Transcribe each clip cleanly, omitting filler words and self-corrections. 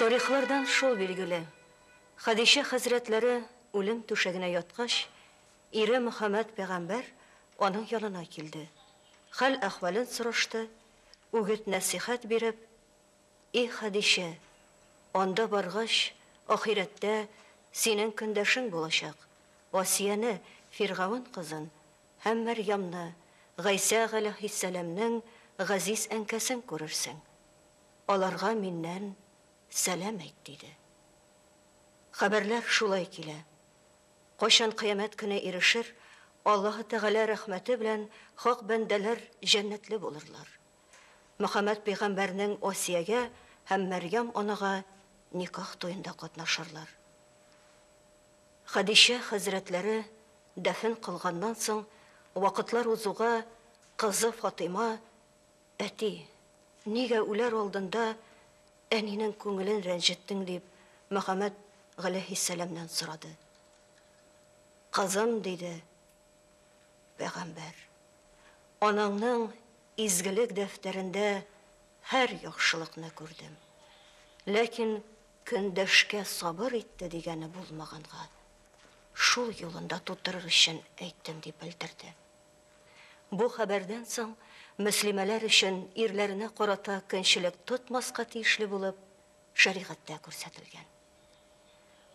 Тарихлардан шул билгеле. Хадиша хәзрәтләре үлем түшәгенә яткач, ире Мөхәммәд пәйгамбәр аның янына килде. Хәл әхвалын сорашты, үгет нәсихәт биреп: "И Хадиша, анда баргач, ахирәттә синең көндәшең булачак. Асияне, Фиргавын кызын һәм Мәрьямны, Гайса галәйһиссәламның газиз әнкәсен күрерсең. Аларга миннән сәлам әйт", диде. Хәбәрләр шулай килә. Кайчан кыямәт көне ирешер, Аллаһ Тәгалә рәхмәте белән хак бәндәләр җәннәтле булырлар. Мөхәммәд пәйгамбәрнең Асиягә һәм Мәрьям анага никах туенда катнашырлар. Хадиша хәзрәтләре дәфен кылганнан соң, вакытлар узуга кызы Фатыйма: "Әти, нигә үләр алдында әнинең күңелен рәнҗеттең?" дип Мөхәммәд галәйһиссәламнан сорады. "Кызым", диде пәйгамбәр, "анаңның изгелек дәфтәрендә һәр яхшылыкны күрдем. Ләкин көндәшкә сабыр итте дигәне булмаганга, шул юлында тутырыр өчен әйттем", дип белдерде. Бу хәбәрдән соң мөслимәләр өчен ирләренә карата көнчелек тотмаска тиешле булып шәригатьтә күрсәтелгән.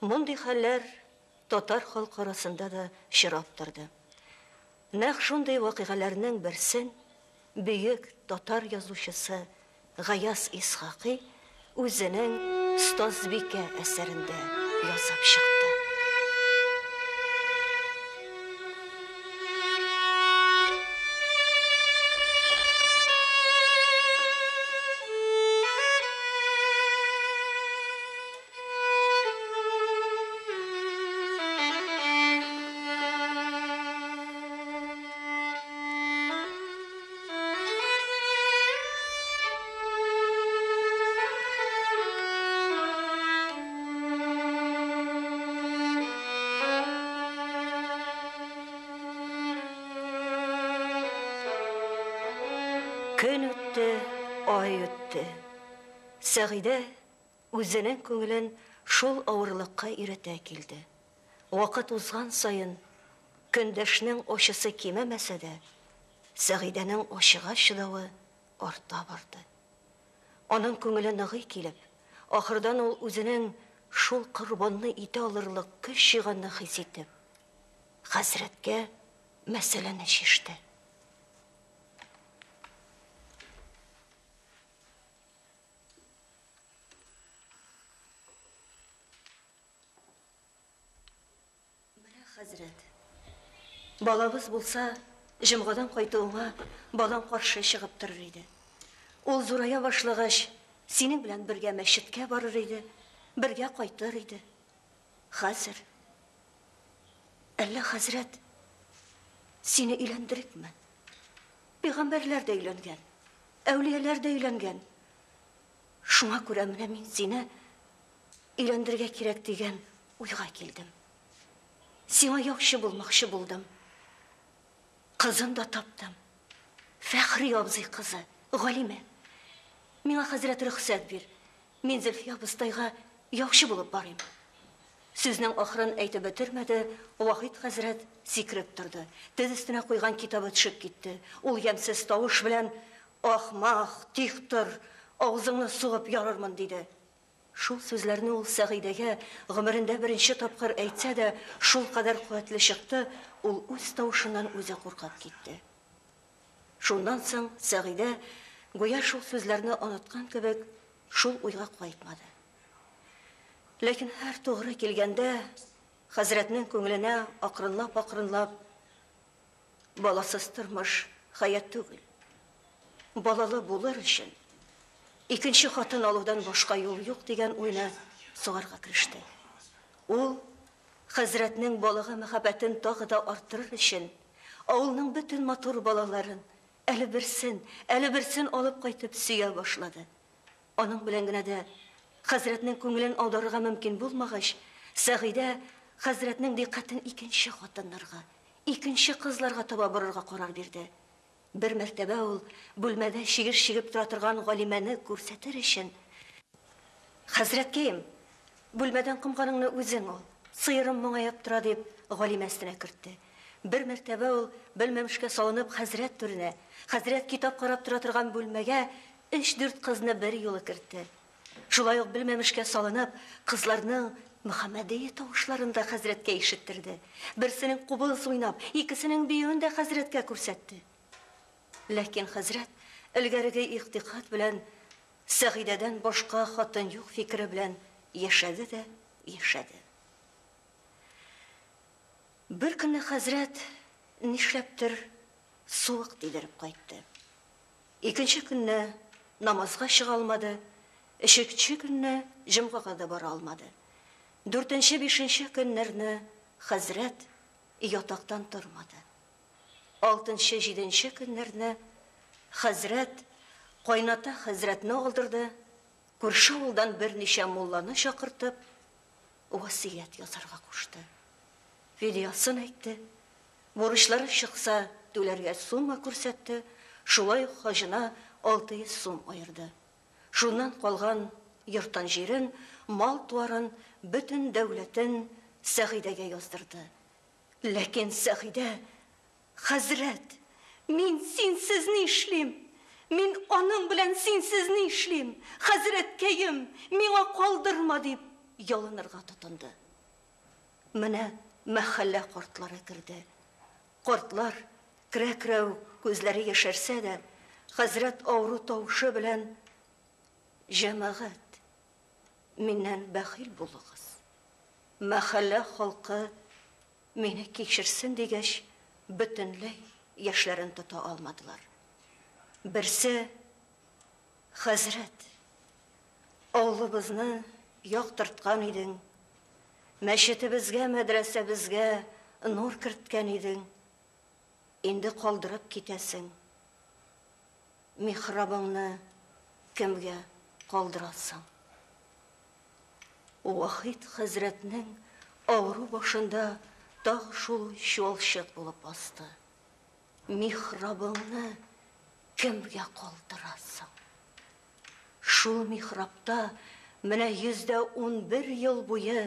Мондый хәлләр татар халкы арасында да чирап торды. Нәкъ шундый вакыйгаларның берсен бөек татар язучысы Гаяз Исхакый үзенең Стазбикә әсәрендә язып чыкты. Көн үтте, ай үтте. Сәгыйдә үзенең күңелен шул авырлыкка иретә килде. Вакыт узган сайын көндәшнең ачысы кимәмәсә дә, Сәгыйдәнең ачыга чыдавы арта барды. Аның күңеле ныгый килеп, ахырдан ул үзенең шул корбанны итә алырлык көч җыйганны хис итеп, хәзрәткә мәсьәләне чиште. Хәзрәт, балабыз булса, җомгадан кайтуыңа балам каршы чыгып торыр иде. Ул зурая башлагач, синең белән бергә мәчеткә барыр иде, бергә кайтыр иде. Хәзер, әллә хәзрәт, сине өйләндерикме? Пәйгамбәрләр дә өйләнгән, әүлияләр дә өйләнгән. Шуңа күрә менә мин сине өйләндергә кирәк дигән уйга килдем. Сиңа яхшы булмакчы булдым. Кызын да таптым. Фәхри абзый кызы, Галимә. Миңа хәзрәт рөхсәт бир. Мин Зөлфия абыстайга яхшы булып барыйм. Сүзнең ахырын әйтеп бетермәде, Вахид хәзрәт сикереп торды. Тез өстенә куйган китабы төшеп китте. Ул ямьсез тавыш белән: "Ахмак, тик тор, авызыңны сугып ярырмын", диде. Шул сүзләрне ул Сәгыйдәгә гомерендә беренче тапкыр әйтсә дә, шул кадәр куәтле чыкты, ул үз тавышыннан үзе куркып китте. Шуннан соң Сәгыйдә, гүя шул сүзләрне оныткан кебек, шул уйга кайтмады. Ләкин һәр тугры килгәндә, хәзрәтнең күңеленә акрынлап баласыз тормыш хәят түгел. Балалы булыр өчен икенче хатын алудан башка юл юк дигән уйны сугарга кириште. Ул хәзрәтнең балага мәхәббәтен тагы да арттырыр өчен авылның бөтен матур балаларын әле берсен алып кайтып сөя башлады. Аның белән генә дә хәзрәтнең күңелен аударырга мөмкин булмагач, Сәгыйдә хәзрәтнең диккатен икенче хатыннарга, икенче кызларга таба борырга карар бирде. Бер мәртәбә ул бүлмәдә шигыр чигеп тора торган Галимәне күрсәтер өчен Хәзрәткәем, бүлмәдән кымганыңны үзең ал. Сыйырым моңаеп тора дип, галимәсенә кертте. Бер мәртәбә ул белмәмешкә салынып хәзрәт түренә, хәзрәт китап карап тора торган бүлмәгә 3-4 кызны бер юлы кертте. Шулай ук белмәмешкә салынып, кызларның Мөхәммәдия тавышларын да хәзрәткә ишеттерде. Берсенең кубыз уйнап, икесенең биюен дә хәзрәткә күрсәтте. Ләкин хәзрәт элгәреге ихтикат белән Сәгыйдәдән башка хатын юк фикере белән яшәде дә яшәде. Бер көнне хәзрәт нишләптер суык тидереп кайтты. Икенче көнне намазга чыга алмады, өченче көнне җомгага да бара алмады. 4-5 көннәрне хәзрәт ятактан тормады. 6-7 көннәрне хәзрәт кайната хәзрәтне алдырды, күрше авылдан берничә мулланы чакыртып, васыять язарга кушты. Фидиясын әйтте, бурычлары чыкса түләргә сума күрсәтте, шулай хаҗына 600 сум аерды. Шуннан калган йорттан җирен, мал-туарын, бөтен дәүләтен Сәгыйдәгә яздырды. Ләкин Сәгыйдә: "Хәзрәт, мин синсез ни эшлим? Мин аның белән синсез ни эшлим? Хәзрәткәем, миңа калдырма" дип ялынырга тотынды. Менә мәхәллә картлары керде. Картлар керә-керә күзләре яшәрсә дә, хәзрәт авыру тавышы белән: "Җәмәгать, миннән бәхил булыгыз. Мәхәллә халкы мине кичерсен дигәч, бөтенләй яшьләрен тота алмадылар. Берсе: "Хәзрәт, авылыбызны яктырткан идең, мәчетебезгә, мәдрәсәбезгә нур керткән идең. Инде калдырып китәсең. Михрабыңны кемгә калдырасың?" Вахид хәзрәтнең авыру башында тагы шул чуалчык булып басты. Михрабыңны кемгә калдырасың? Шул михрабта менә 111 ел буе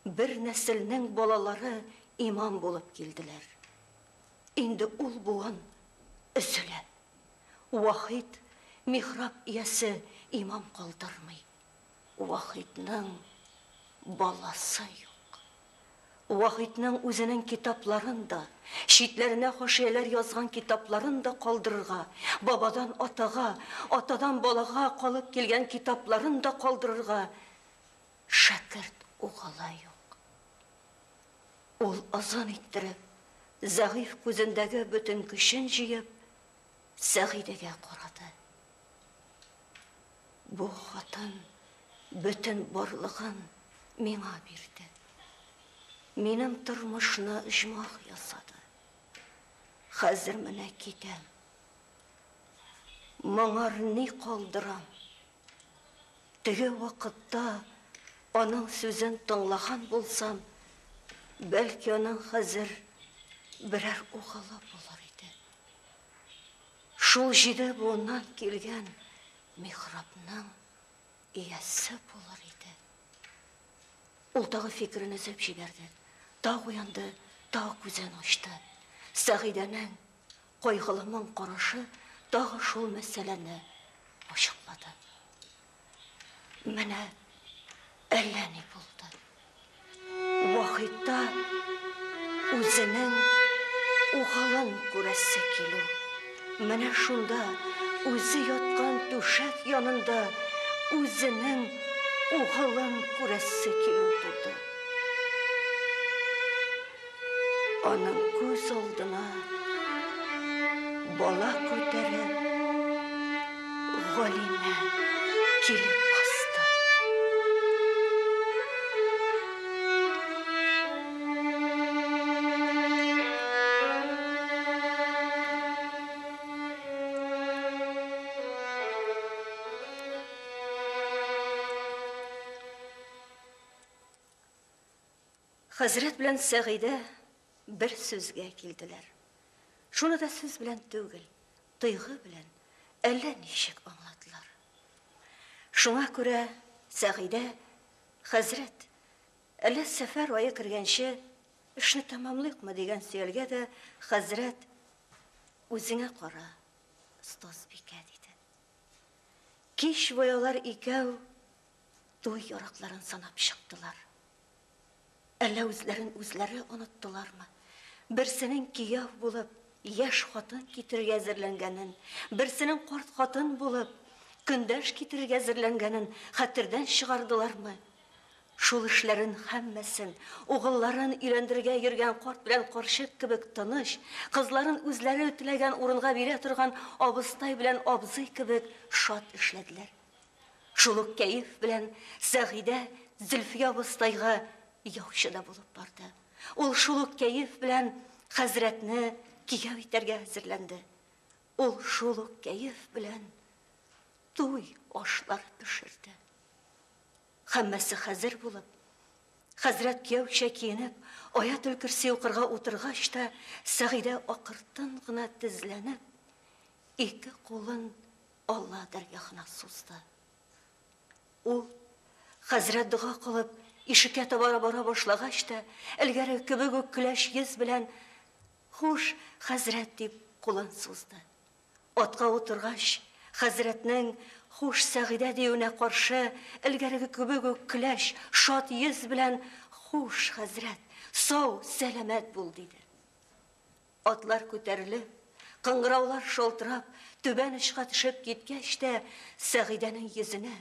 бер нәселнең балалары имам булып килделәр. Инде ул буын өзелә. Вахид михраб иясе имам калдырмый. Вахидның баласы юк. Вахидның үзенең китапларын да, читләренә хашияләр язган китапларын да калдырырга, бабадан атага, атадан балага калып килгән китапларын да калдырырга шәкерт угылы юк. Ул азан иттереп, зәгыйф күзендәге бөтен көчен җыеп, Сәгыйдәгә карады. Бу хатын бөтен барлыгын миңа бирде. Минем тормышны җмах ясады. Хәзер менә китәм. Моңар ни калдырам? Теге вакытта аның сүзен тыңлаган булсам, бәлки аның хәзер берәр угылы булыр иде. Шул 7 буыннан килгән михрабның иясе булыр иде. Ул тагы фикерен өзеп җибәрде. Тагы уянды, тагы күзен ачты. Сәгыйдәнең кайгылы моң карашы тагы шул мәсьәләне ачыклады. Менә әллә ни булды. Вахидта үзенең угылын күрәсе килү. Менә шунда үзе яткан түшәк янында үзенең угылын күрәсе килү туды. Аның күз алдына бала күтәреп Галимә килеп басты. Хәзрәт белән Сәгыйдә бер сүзгә килделәр. Шуны да сүз белән түгел, тойгы белән әллә ничек аңладылар. Шуңа күрә Сәгыйдә, хәзрәт, әле сәфәр айы кергәнче, эшне тамамлыйкмы дигән сөйлгә дә, хәзрәт, үзеңә кара, остазбикә диде. Кич буялар икәү туй яракларын санап чыктылар. Әллә үзләре оныттылармы? Берсенең кияү булып, яшь хатын китерергә әзерләнгәнен, берсенең карт хатын булып, көндәш китерергә әзерләнгәнен хәтердән чыгардылармы? Шул эшләрен һәммәсен, угылларын өйләндергә йөргән карт белән карчык кебек тыныч, кызларын үзләре теләгән урынга бирә торган абыстай белән абзый кебек шат эшләделәр. Шул ук кәеф белән Сәгыйдә Зөлфия абыстайга яучы да булып барды. Ул шул ук кәеф белән хәзрәтне кияү итәргә әзерләнде. Ул шул ук кәеф белән туй ашлары пешерде. Һәммәсе хәзер булып, хәзрәт кияүчә киенеп, Аятул Көрси укырга утыргач та, Сәгыйдә акыртын гына тезләнеп, ике кулын Алла дәргәһенә сузды. Ул, хәзрәт дуга кылып, ишеккә таба бара башлагач та, элгәре кебек үк көләч йөз белән «Хуш, хәзрәт» дип кулын сузды. Атка утыргач, хәзрәтнең «Хуш, Сәгыйдә» диюенә каршы, элгәреге кебек үк көләч, шат йөз белән «Хуш, хәзрәт, сау, сәламәт бул» диде. Атлар күтәрелеп, кыңгыраулар шалтырап, түбән очка төшеп киткәч тә, Сәгыйдәнең йөзенә,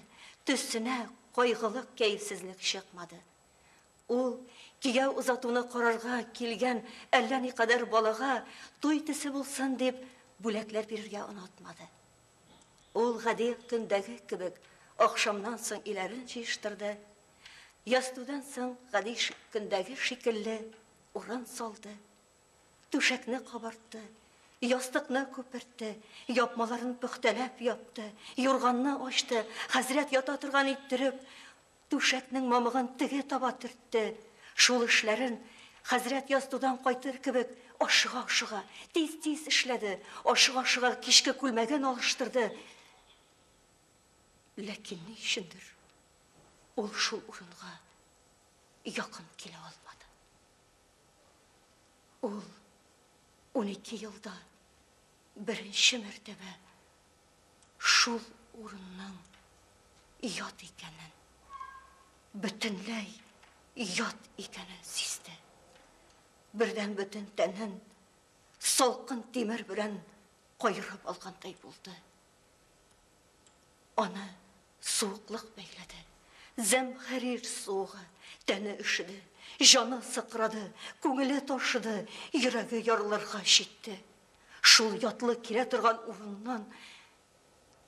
төсенә кайгылык, кәефсезлек чыкмады. Ул кияү узатуны карарга килгән әллә никадәр балага туй төсе булсын дип бүләкләр бирергә онытмады. Ул гади көндәге кебек акшамнан соң иләрен җыештырды. Ястудан соң гади көндәге шикелле урын салды. Түшәкне кабартты, ястыкны күпертте, япмаларын пөхтәләп япты, юрганны ачты, хәзрәт ята торган иттереп, түшәкнең мамыгын теге таба төртте. Шул эшләрен хәзрәт ястудан кайтыр кебек ашыга-ашыга, тиз-тиз эшләде, ашыга-ашыга кичке күлмәген алыштырды. Ләкин ни өчендер ул шул урынга якын килә алмады. Ул 12 елда беренче мәртәбә шул урынның ят икәнен, бөтенләй ят икәнен сизде. Бердән бөтен тәнен салкын тимер белән кайрып алгандай булды. Аны суыклык бәйләде. Зәмхәрир суыгы тәне өшеде, жаны сыкрады, күңеле ташыды, йөрәге ярылырга җитте. Шул ятлы килә торган урыннан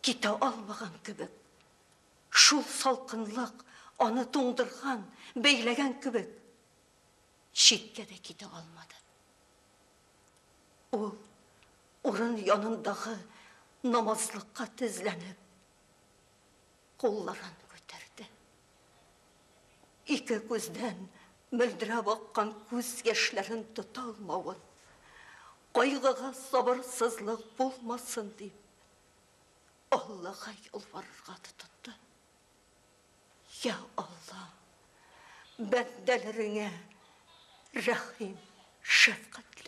китә алмаган кебек, шул салкынлык аны туңдырган, бәйләгән кебек, читкә дә китә алмады. Ул урын янындагы намазлыкка тезләнеп, кулларын күтәрде. Ике күздән мөлдерәп аккан күз яшьләрен тота алмавын, кайгыга сабырсызлык булмасын дип, Аллага ялварырга тотынды. Я Алла, бәндәләреңә рәхим, шәфкать